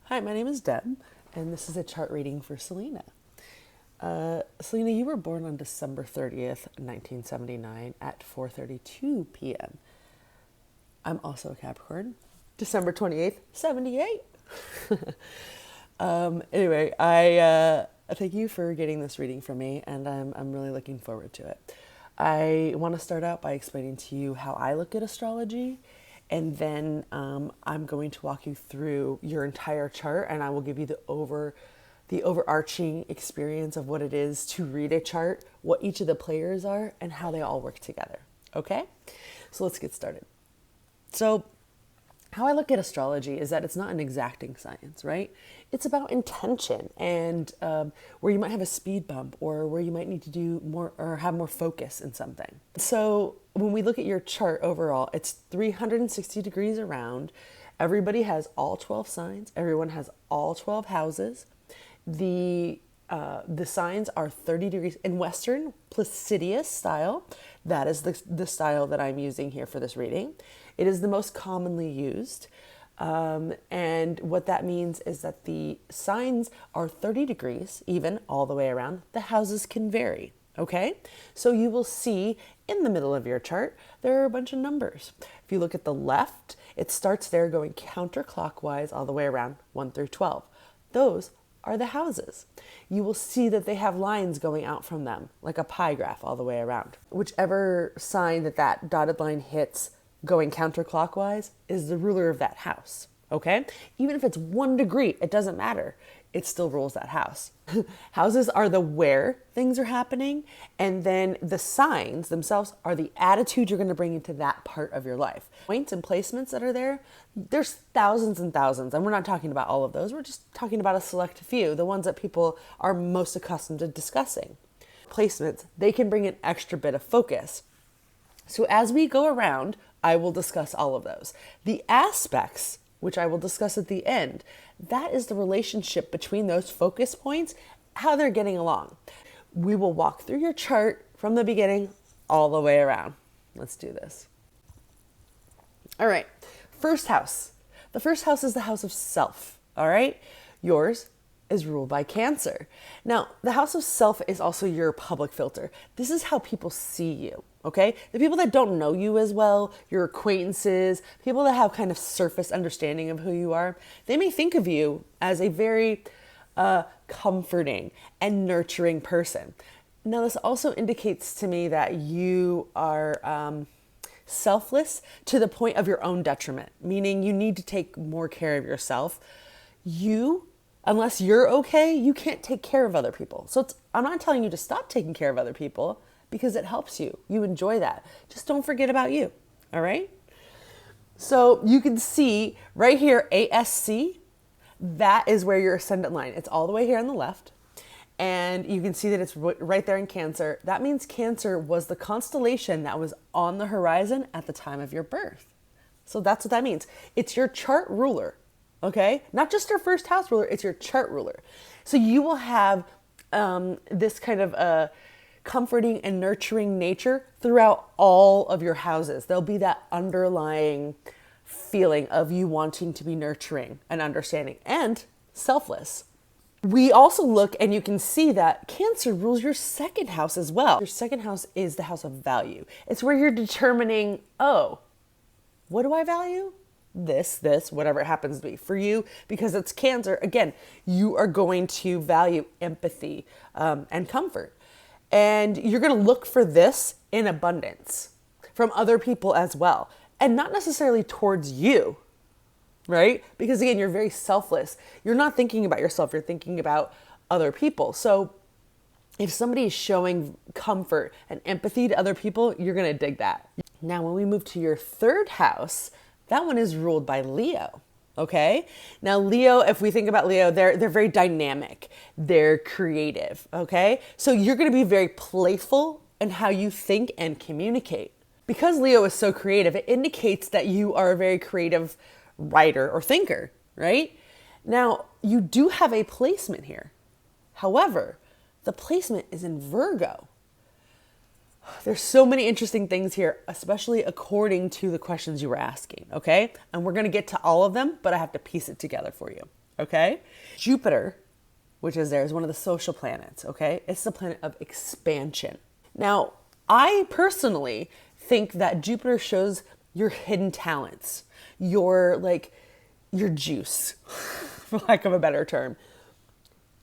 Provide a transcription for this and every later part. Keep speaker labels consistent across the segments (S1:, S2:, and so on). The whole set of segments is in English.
S1: Hi, my name is Deb, and this is a chart reading for Salina. Salina, you were born on December 30th, 1979 at 4:32 p.m. I'm also a Capricorn. December 28th, 78. Anyway, I thank you for getting this reading from me, and I'm really looking forward to it. I want to start out by explaining to you how I look at astrology, and then I'm going to walk you through your entire chart, and I will give you the overarching experience of what it is to read a chart, what each of the players are, and how they all work together. Okay? So let's get started. So how I look at astrology is that it's not an exacting science, right? It's about intention and where you might have a speed bump or where you might need to do more or have more focus in something. So when we look at your chart overall, it's 360 degrees around. Everybody has all 12 signs. Everyone has all 12 houses. The signs are 30 degrees in Western Placidius style. That is the style that I'm using here for this reading. It is the most commonly used. And what that means is that the signs are 30 degrees, even all the way around. The houses can vary. Okay, so you will see in the middle of your chart, there are a bunch of numbers. If you look at the left, it starts there going counterclockwise all the way around 1 through 12. Those are the houses. You will see that they have lines going out from them, like a pie graph all the way around. Whichever sign that dotted line hits going counterclockwise is the ruler of that house, okay? Even if it's 1 degree, it doesn't matter. It still rules that house. Houses are the where things are happening, and then the signs themselves are the attitude you're going to bring into that part of your life. Points and placements that are there, there's thousands and thousands, and we're not talking about all of those. We're just talking about a select few, the ones that people are most accustomed to discussing. Placements, they can bring an extra bit of focus. So as we go around, I will discuss all of those. The aspects, which I will discuss at the end, that is the relationship between those focus points, how they're getting along. We will walk through your chart from the beginning all the way around. Let's do this. All right, first house. The first house is the house of self, all right? Yours is ruled by Cancer. Now, the house of self is also your public filter. This is how people see you, okay? The people that don't know you as well, your acquaintances, people that have kind of surface understanding of who you are, they may think of you as a very comforting and nurturing person. Now, this also indicates to me that you are selfless to the point of your own detriment, meaning you need to take more care of yourself. Unless you're okay, you can't take care of other people. So I'm not telling you to stop taking care of other people because it helps you. You enjoy that. Just don't forget about you. All right? So you can see right here, ASC, that is where your ascendant line. It's all the way here on the left. And you can see that it's right there in Cancer. That means Cancer was the constellation that was on the horizon at the time of your birth. So that's what that means. It's your chart ruler. Okay, not just your first house ruler, it's your chart ruler. So you will have this kind of comforting and nurturing nature throughout all of your houses. There'll be that underlying feeling of you wanting to be nurturing and understanding and selfless. We also look and you can see that Cancer rules your second house as well. Your second house is the house of value. It's where you're determining, oh, what do I value? This, whatever it happens to be for you, because it's Cancer. Again, you are going to value empathy and comfort. And you're going to look for this in abundance from other people as well. And not necessarily towards you, right? Because again, you're very selfless. You're not thinking about yourself. You're thinking about other people. So if somebody is showing comfort and empathy to other people, you're going to dig that. Now, when we move to your third house, that one is ruled by Leo, okay? Now, Leo, if we think about Leo, they're very dynamic. They're creative, okay? So you're going to be very playful in how you think and communicate. Because Leo is so creative, it indicates that you are a very creative writer or thinker, right? Now, you do have a placement here. However, the placement is in Virgo. There's so many interesting things here, especially according to the questions you were asking, okay? And we're going to get to all of them, but I have to piece it together for you, okay? Jupiter, which is there, is one of the social planets, okay? It's the planet of expansion. Now, I personally think that Jupiter shows your hidden talents, your juice, for lack of a better term.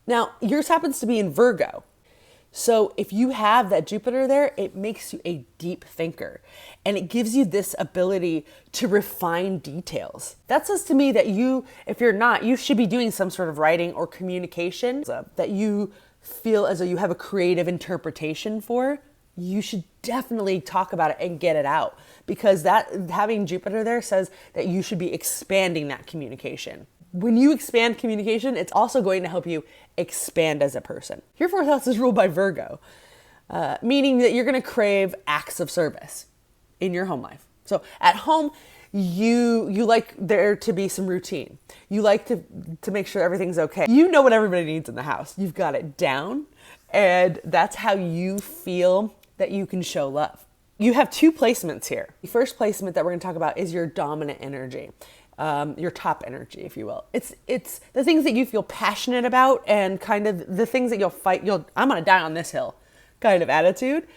S1: Now, yours happens to be in Virgo. So if you have that Jupiter there, it makes you a deep thinker, and it gives you this ability to refine details. That says to me that if you're not, you should be doing some sort of writing or communication that you feel as though you have a creative interpretation for. You should definitely talk about it and get it out, because that having Jupiter there says that you should be expanding that communication. When you expand communication, it's also going to help you expand as a person. Your fourth house is ruled by Virgo, meaning that you're going to crave acts of service in your home life. So at home, you like there to be some routine. You like to make sure everything's okay. You know what everybody needs in the house. You've got it down, and that's how you feel that you can show love. You have two placements here. The first placement that we're going to talk about is your dominant energy. Your top energy, if you will. It's the things that you feel passionate about, and kind of the things that you'll fight. I'm gonna die on this hill kind of attitude.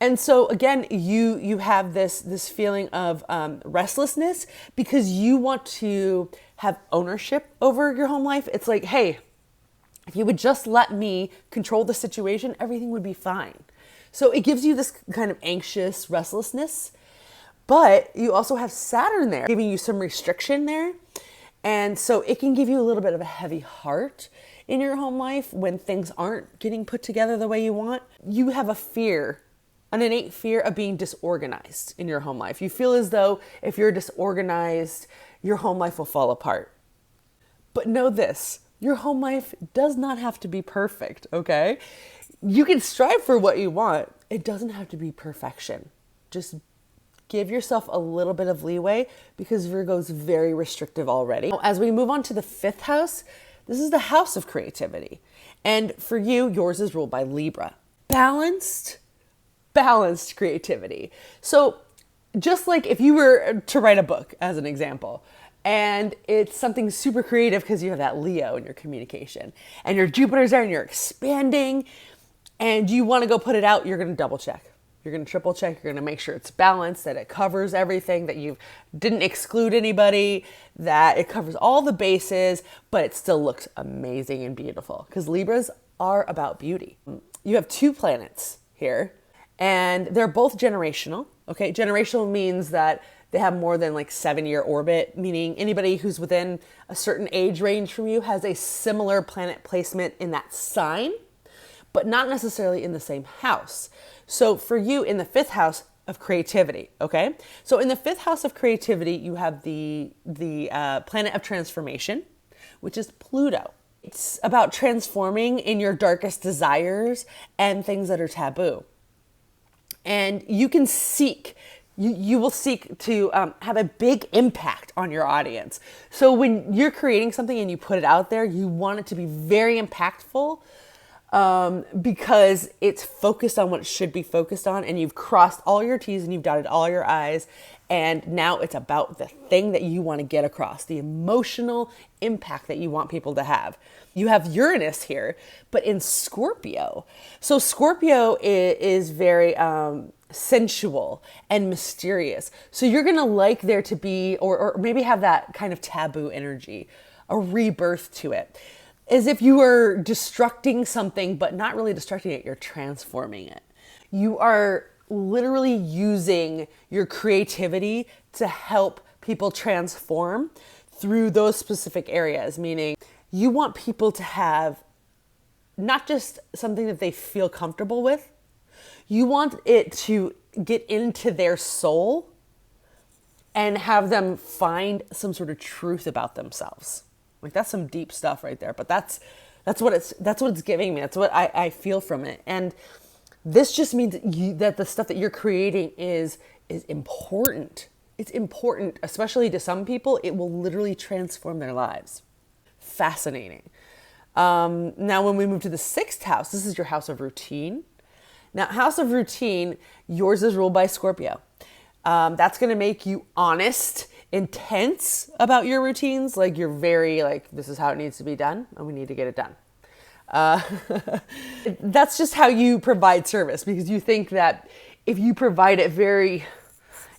S1: And so again, you have this feeling of restlessness, because you want to have ownership over your home life. It's like, hey, if you would just let me control the situation, everything would be fine. So it gives you this kind of anxious restlessness. But you also have Saturn there, giving you some restriction there. And so it can give you a little bit of a heavy heart in your home life when things aren't getting put together the way you want. You have an innate fear of being disorganized in your home life. You feel as though if you're disorganized, your home life will fall apart. But know this, your home life does not have to be perfect, okay? You can strive for what you want. It doesn't have to be perfection. Just give yourself a little bit of leeway, because Virgo's very restrictive already. As we move on to the fifth house, this is the house of creativity. And for you, yours is ruled by Libra. Balanced creativity. So just like if you were to write a book, as an example, and it's something super creative because you have that Leo in your communication, and your Jupiter's there and you're expanding, and you want to go put it out, you're going to double check. You're going to triple check. You're going to make sure it's balanced, that it covers everything, that you didn't exclude anybody, that it covers all the bases, but it still looks amazing and beautiful, because Libras are about beauty. You have two planets here, and they're both generational. Okay, generational means that they have more than 7-year orbit, meaning anybody who's within a certain age range from you has a similar planet placement in that sign, but not necessarily in the same house. So for you, in the fifth house of creativity, okay? So in the fifth house of creativity, you have the planet of transformation, which is Pluto. It's about transforming in your darkest desires and things that are taboo. And you can you will seek to have a big impact on your audience. So when you're creating something and you put it out there, you want it to be very impactful, because it's focused on what it should be focused on, and you've crossed all your T's and you've dotted all your I's, and now it's about the thing that you want to get across, the emotional impact that you want people to have. You have Uranus here, but in Scorpio. So Scorpio is very sensual and mysterious. So you're going to like there to be, or maybe have that kind of taboo energy, a rebirth to it. As if you were destructing something, but not really destructing it, you're transforming it. You are literally using your creativity to help people transform through those specific areas, meaning you want people to have not just something that they feel comfortable with, you want it to get into their soul and have them find some sort of truth about themselves. That's some deep stuff right there, but that's what it's giving me. That's what I feel from it. And this just means that the stuff that you're creating is important. It's important, especially to some people. It will literally transform their lives. Fascinating. Now, when we move to the sixth house, this is your house of routine. Now, house of routine, yours is ruled by Scorpio. That's going to make you honest intense about your routines. Like you're very like, this is how it needs to be done and we need to get it done. Uh, that's just how you provide service, because you think that if you provide it very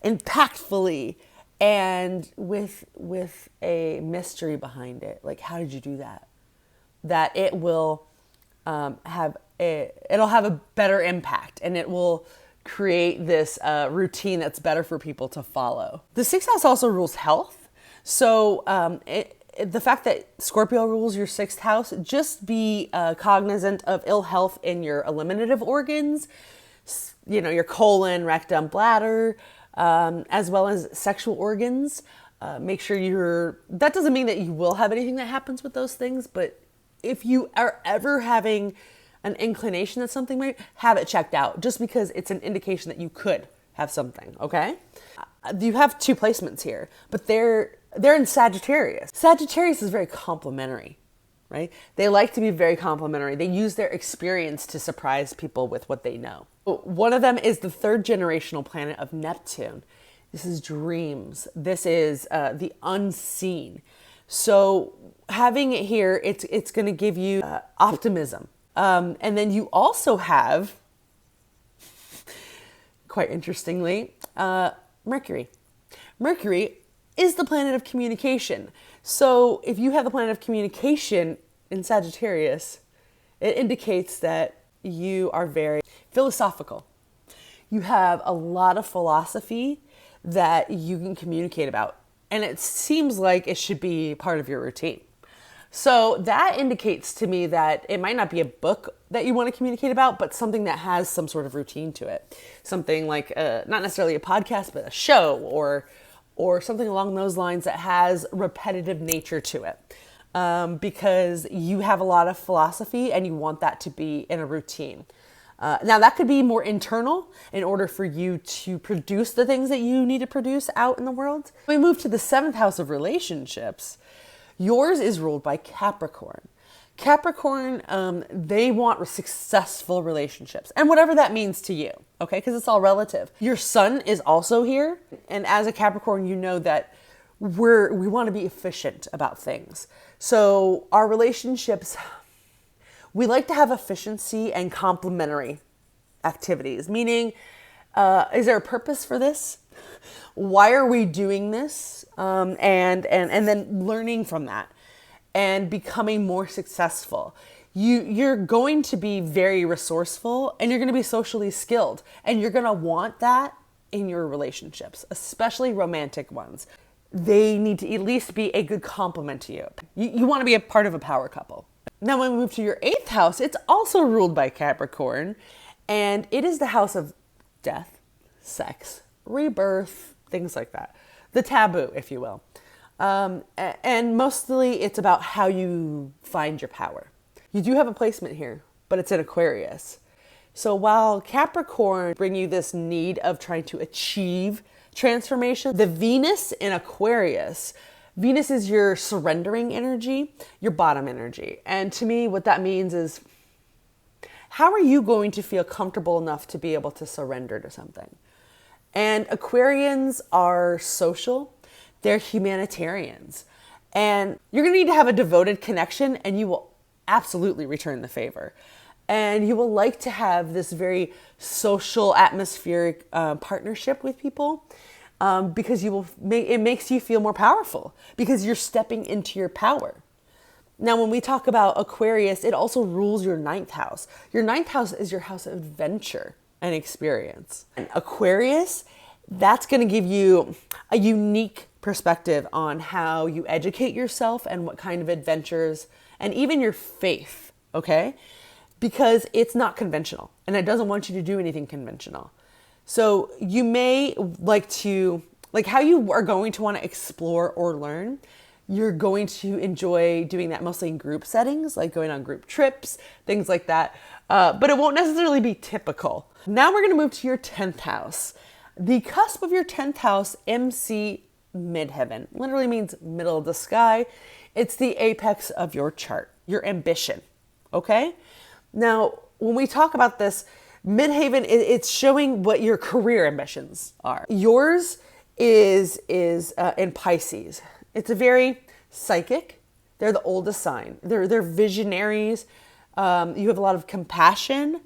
S1: impactfully and with a mystery behind it, like how did you do that? That it will it'll have a better impact, and it will create this routine that's better for people to follow. The sixth house also rules health. So the fact that Scorpio rules your sixth house, just be cognizant of ill health in your eliminative organs, your colon, rectum, bladder, as well as sexual organs. Make sure that doesn't mean that you will have anything that happens with those things, but if you are ever having an inclination that something might, have it checked out, just because it's an indication that you could have something, okay? You have 2 placements here, but they're in Sagittarius. Sagittarius is very complimentary, right? They like to be very complimentary. They use their experience to surprise people with what they know. One of them is the 3rd generational planet of Neptune. This is dreams. This is the unseen. So having it here, it's going to give you optimism. And then you also have, quite interestingly, Mercury. Mercury is the planet of communication. So if you have the planet of communication in Sagittarius, it indicates that you are very philosophical. You have a lot of philosophy that you can communicate about, and it seems like it should be part of your routine. So that indicates to me that it might not be a book that you want to communicate about, but something that has some sort of routine to it. Something like, not necessarily a podcast, but a show or something along those lines that has repetitive nature to it. Because you have a lot of philosophy and you want that to be in a routine. Now that could be more internal in order for you to produce the things that you need to produce out in the world. We move to the 7th house of relationships. Yours is ruled by Capricorn. Capricorn, they want successful relationships, and whatever that means to you, okay? Because it's all relative. Your sun is also here, and as a Capricorn, you know that we want to be efficient about things. So our relationships, we like to have efficiency and complementary activities, meaning, is there a purpose for this? Why are we doing this? And then learning from that and becoming more successful. You're going to be very resourceful, and you're going to be socially skilled, and you're going to want that in your relationships, especially romantic ones. They need to at least be a good complement to you. You want to be a part of a power couple. Now, when we move to your 8th house, it's also ruled by Capricorn, and it is the house of death, sex, rebirth, things like that. The taboo, if you will. And mostly it's about how you find your power. You do have a placement here, but it's in Aquarius. So while Capricorn bring you this need of trying to achieve transformation, the Venus in Aquarius, Venus is your surrendering energy, your bottom energy. And to me, what that means is, how are you going to feel comfortable enough to be able to surrender to something? And Aquarians are social, they're humanitarians. And you're going to need to have a devoted connection, and you will absolutely return the favor. And you will like to have this very social, atmospheric partnership with people, because it makes you feel more powerful, because you're stepping into your power. Now, when we talk about Aquarius, it also rules your 9th house. Your 9th house is your house of adventure and experience. And Aquarius, that's going to give you a unique perspective on how you educate yourself and what kind of adventures, and even your faith, okay? Because it's not conventional, and it doesn't want you to do anything conventional. So you may like how you are going to want to explore or learn, you're going to enjoy doing that mostly in group settings, like going on group trips, things like that. But it won't necessarily be typical. Now we're going to move to your 10th house. The cusp of your 10th house, MC midheaven, literally means middle of the sky. It's the apex of your chart, your ambition, okay? Now, when we talk about this, midheaven, it's showing what your career ambitions are. Yours is in Pisces. It's a very psychic. They're the oldest sign. They're visionaries. You have a lot of compassion,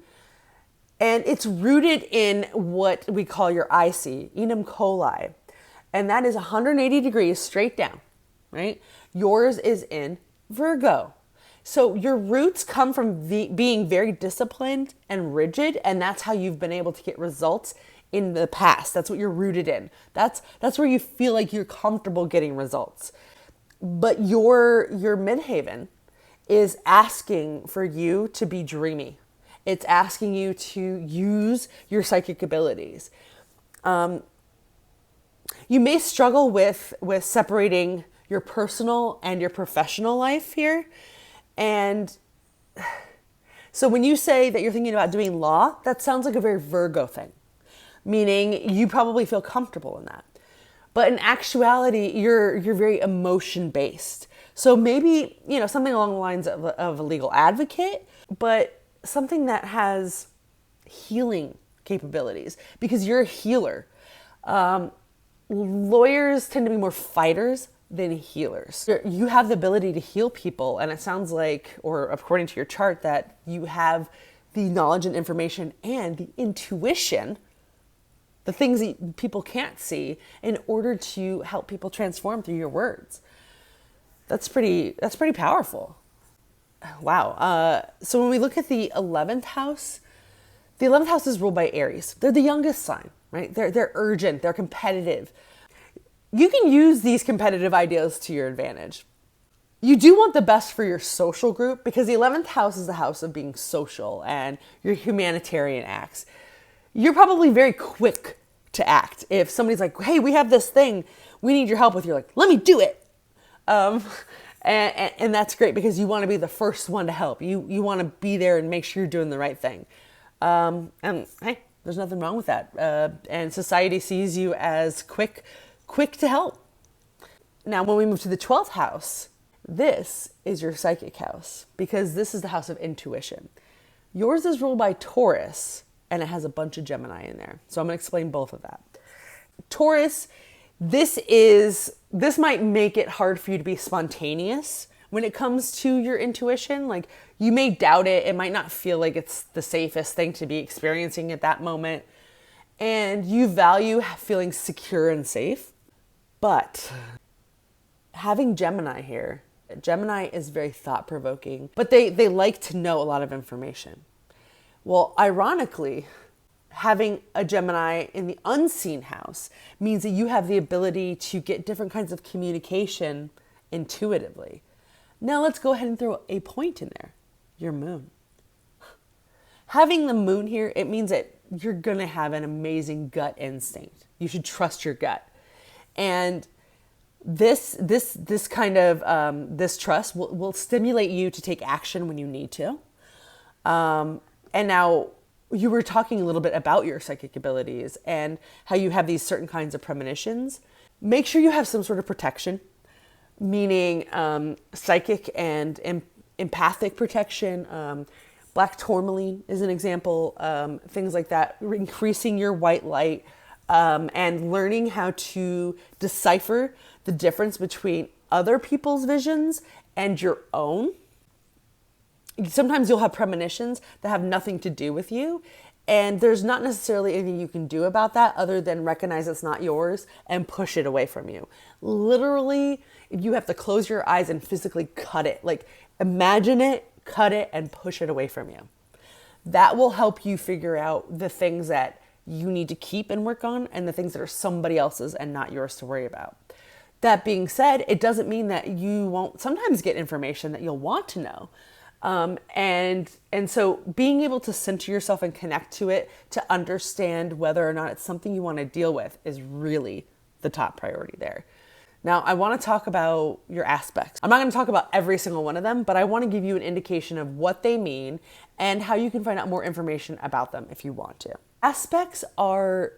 S1: and it's rooted in what we call your IC, enum coli, and that is 180 degrees straight down, right? Yours is in Virgo. So your roots come from being very disciplined and rigid, and that's how you've been able to get results in the past. That's what you're rooted in. That's where you feel like you're comfortable getting results. But your midhaven is asking for you to be dreamy. It's asking you to use your psychic abilities. You may struggle with separating your personal and your professional life here. And so when you say that you're thinking about doing law, that sounds like a very Virgo thing, meaning you probably feel comfortable in that. But in actuality, you're very emotion based. So maybe, something along the lines of a legal advocate, but something that has healing capabilities, because you're a healer. Lawyers tend to be more fighters than healers. You have the ability to heal people, and it sounds like, or according to your chart, that you have the knowledge and information and the intuition, the things that people can't see, in order to help people transform through your words. That's pretty powerful. Wow. So when we look at the 11th house is ruled by Aries. They're the youngest sign, right? They're urgent, they're competitive. You can use these competitive ideas to your advantage. You do want the best for your social group, because the 11th house is the house of being social and your humanitarian acts. You're probably very quick to act. If somebody's like, hey, we have this thing we need your help with, you're like, let me do it. And that's great, because you want to be the first one to help. You want to be there and make sure you're doing the right thing. And hey, there's nothing wrong with that. And society sees you as quick to help. Now, when we move to the 12th house, this is your psychic house, because this is the house of intuition. Yours is ruled by Taurus, and it has a bunch of Gemini in there. So I'm going to explain both of that. Taurus, this might make it hard for you to be spontaneous when it comes to your intuition. Like, you may doubt it. It might not feel like it's the safest thing to be experiencing at that moment. And you value feeling secure and safe. But having Gemini here, Gemini is very thought-provoking, but they like to know a lot of information. Well, ironically, having a Gemini in the unseen house means that you have the ability to get different kinds of communication intuitively. Now let's go ahead and throw a point in there. Your moon. Having the moon here, it means that you're going to have an amazing gut instinct. You should trust your gut. And this kind of, this trust will stimulate you to take action when you need to. And now, you were talking a little bit about your psychic abilities and how you have these certain kinds of premonitions. Make sure you have some sort of protection, meaning psychic and empathic protection. Black tourmaline is an example, things like that, increasing your white light, and learning how to decipher the difference between other people's visions and your own. Sometimes you'll have premonitions that have nothing to do with you, and there's not necessarily anything you can do about that other than recognize it's not yours and push it away from you. Literally, you have to close your eyes and physically cut it. Like, imagine it, cut it, and push it away from you. That will help you figure out the things that you need to keep and work on, and the things that are somebody else's and not yours to worry about. That being said, it doesn't mean that you won't sometimes get information that you'll want to know. And so being able to center yourself and connect to it to understand whether or not it's something you want to deal with is really the top priority there. Now, I want to talk about your aspects. I'm not going to talk about every single one of them, but I want to give you an indication of what they mean and how you can find out more information about them if you want to. Aspects are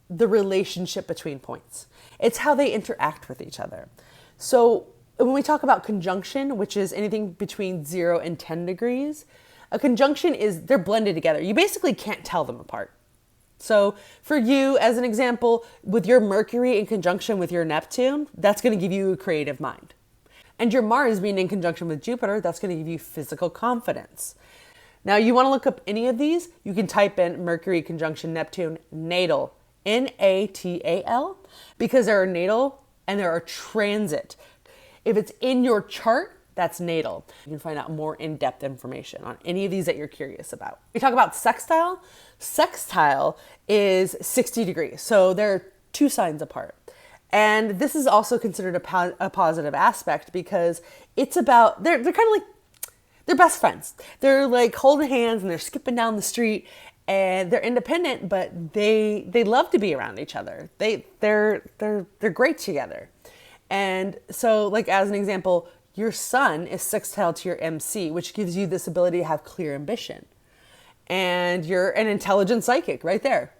S1: the relationship between points. It's how they interact with each other. So when we talk about conjunction, which is anything between 0 and 10 degrees, a conjunction is they're blended together. You basically can't tell them apart. So for you, as an example, with your Mercury in conjunction with your Neptune, that's going to give you a creative mind. And your Mars being in conjunction with Jupiter, that's going to give you physical confidence. Now, you want to look up any of these, you can type in Mercury conjunction Neptune natal, Natal, because there are natal and there are transit. If it's in your chart, that's natal. You can find out more in-depth information on any of these that you're curious about. We talk about sextile. Sextile is 60 degrees. So they're 2 signs apart. And this is also considered a positive aspect because it's about, they're kind of like, they're best friends. They're like holding hands and they're skipping down the street and they're independent, but they love to be around each other. They're great together. And so, like, as an example, your sun is sextile to your MC, which gives you this ability to have clear ambition. And you're an intelligent psychic right there.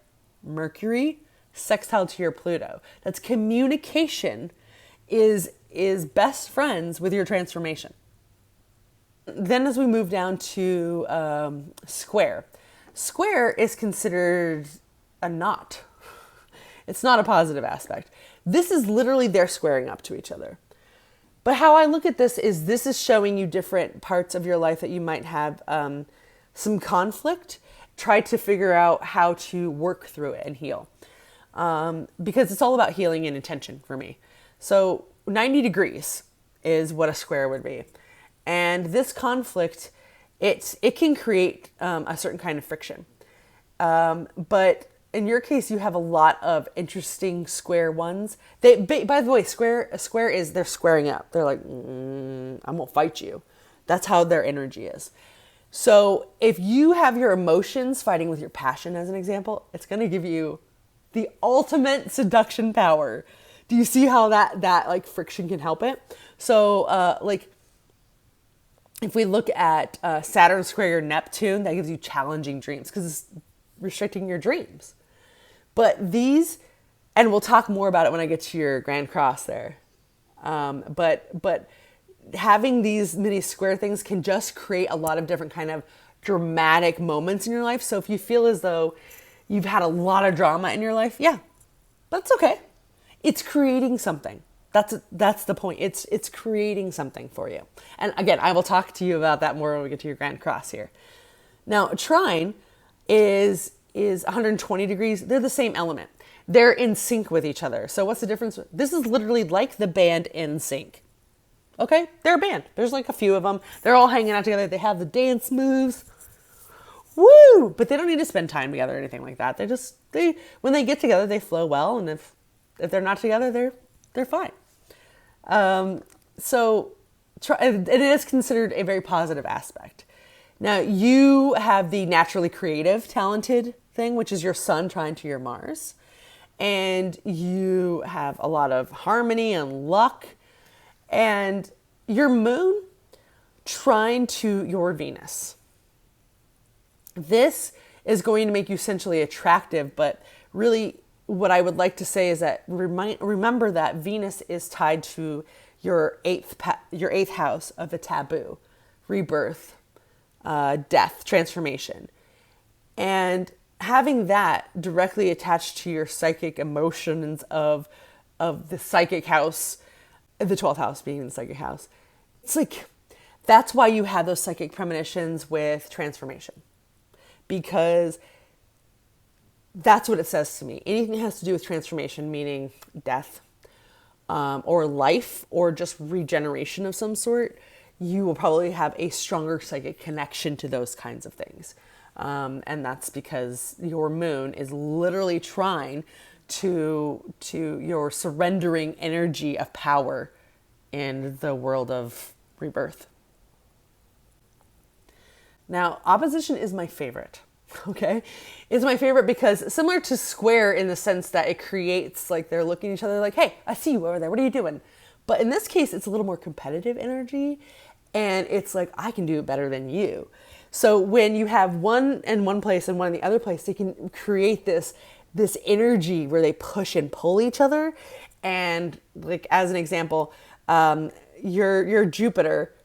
S1: Mercury sextile to your Pluto. That's communication is best friends with your transformation. Then as we move down to square. Square is considered a knot. It's not a positive aspect. This is literally they're squaring up to each other. But how I look at this is showing you different parts of your life that you might have some conflict. Try to figure out how to work through it and heal. Because it's all about healing and intention for me. So 90 degrees is what a square would be. And this conflict, it can create a certain kind of friction. But in your case, you have a lot of interesting square ones. By the way, a square is they're squaring up. They're like, I'm gonna fight you. That's how their energy is. So if you have your emotions fighting with your passion, as an example, it's gonna give you the ultimate seduction power. Do you see how that like friction can help it? So like if we look at Saturn square your Neptune, that gives you challenging dreams because it's restricting your dreams. But these, and we'll talk more about it when I get to your Grand Cross there. But having these many square things can just create a lot of different kind of dramatic moments in your life. So if you feel as though you've had a lot of drama in your life, yeah, that's okay. It's creating something. That's the point. It's creating something for you. And again, I will talk to you about that more when we get to your Grand Cross here. Now, trine is 120 degrees. They're the same element. They're in sync with each other. So what's the difference? This is literally like the band In Sync. Okay? They're a band. There's like a few of them. They're all hanging out together. They have the dance moves. Woo! But they don't need to spend time together or anything like that. They when they get together, they flow well. And if they're not together, they're fine. So it is considered a very positive aspect. Now, you have the naturally creative, talented thing, which is your sun trine to your Mars. And you have a lot of harmony and luck. And your moon trine to your Venus. This is going to make you essentially attractive, but really what I would like to say is that remember that Venus is tied to your eighth house of the taboo, rebirth, death, transformation. And having that directly attached to your psychic emotions of the psychic house, the 12th house being the psychic house, it's like, that's why you have those psychic premonitions with transformation. Because that's what it says to me. Anything that has to do with transformation, meaning death, or life, or just regeneration of some sort, you will probably have a stronger psychic connection to those kinds of things. And that's because your moon is literally trine to your surrendering energy of power in the world of rebirth. Now, opposition is my favorite. Okay, it's my favorite because similar to square in the sense that it creates like they're looking at each other like, hey, I see you over there. What are you doing? But in this case, it's a little more competitive energy, and it's like, I can do it better than you. So when you have one in one place and one in the other place, they can create this energy where they push and pull each other. And like as an example, your Jupiter,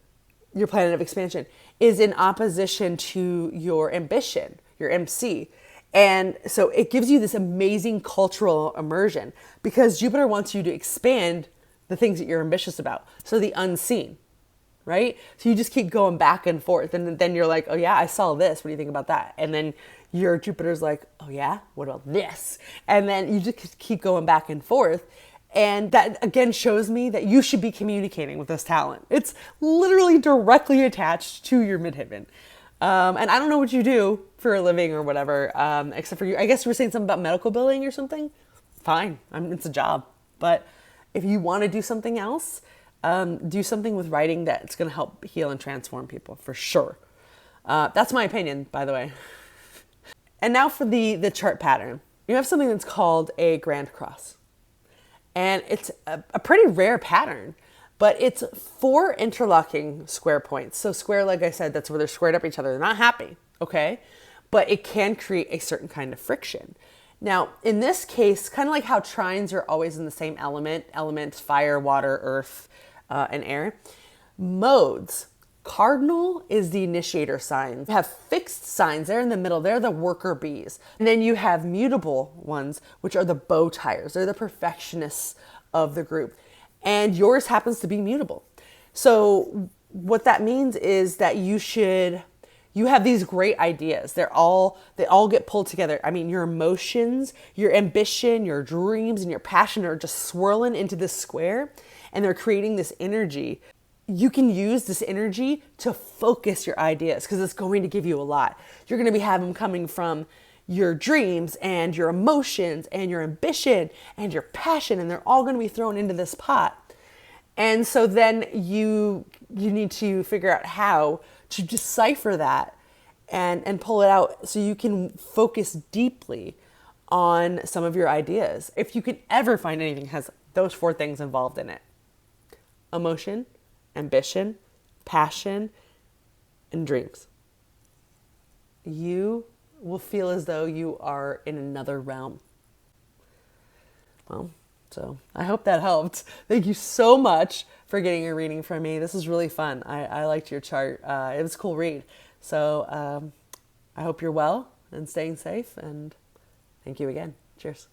S1: your planet of expansion, is in opposition to your ambition, your MC. And so it gives you this amazing cultural immersion because Jupiter wants you to expand the things that you're ambitious about. So the unseen, right? So you just keep going back and forth. And then you're like, oh yeah, I saw this. What do you think about that? And then your Jupiter's like, oh yeah, what about this? And then you just keep going back and forth. And that again shows me that you should be communicating with this talent. It's literally directly attached to your midheaven. And I don't know what you do for a living or whatever, except for you. I guess you were saying something about medical billing or something. Fine, it's a job. But if you want to do something else, do something with writing that's going to help heal and transform people for sure. That's my opinion, by the way. And now for the chart pattern. You have something that's called a grand cross. And it's a pretty rare pattern, but it's 4 interlocking square points. So square, like I said, that's where they're squared up each other. They're not happy, okay? But it can create a certain kind of friction. Now, in this case, kind of like how trines are always in the same elements, fire, water, earth, and air. Modes. Cardinal is the initiator sign. You have fixed signs. They're in the middle. They're the worker bees. And then you have mutable ones, which are the bow tiers. They're the perfectionists of the group. And yours happens to be mutable. So what that means is that you have these great ideas. They all get pulled together. I mean, your emotions, your ambition, your dreams, and your passion are just swirling into this square, and they're creating this energy. You can use this energy to focus your ideas because it's going to give you a lot. You're going to be having them coming from your dreams and your emotions and your ambition and your passion, and they're all going to be thrown into this pot. And so then you need to figure out how to decipher that and pull it out so you can focus deeply on some of your ideas. If you can ever find anything that has those 4 things involved in it: emotion, ambition, passion, and dreams, you will feel as though you are in another realm. Well, so I hope that helped. Thank you so much for getting a reading from me. This is really fun. I liked your chart. It was a cool read. So I hope you're well and staying safe. And thank you again. Cheers.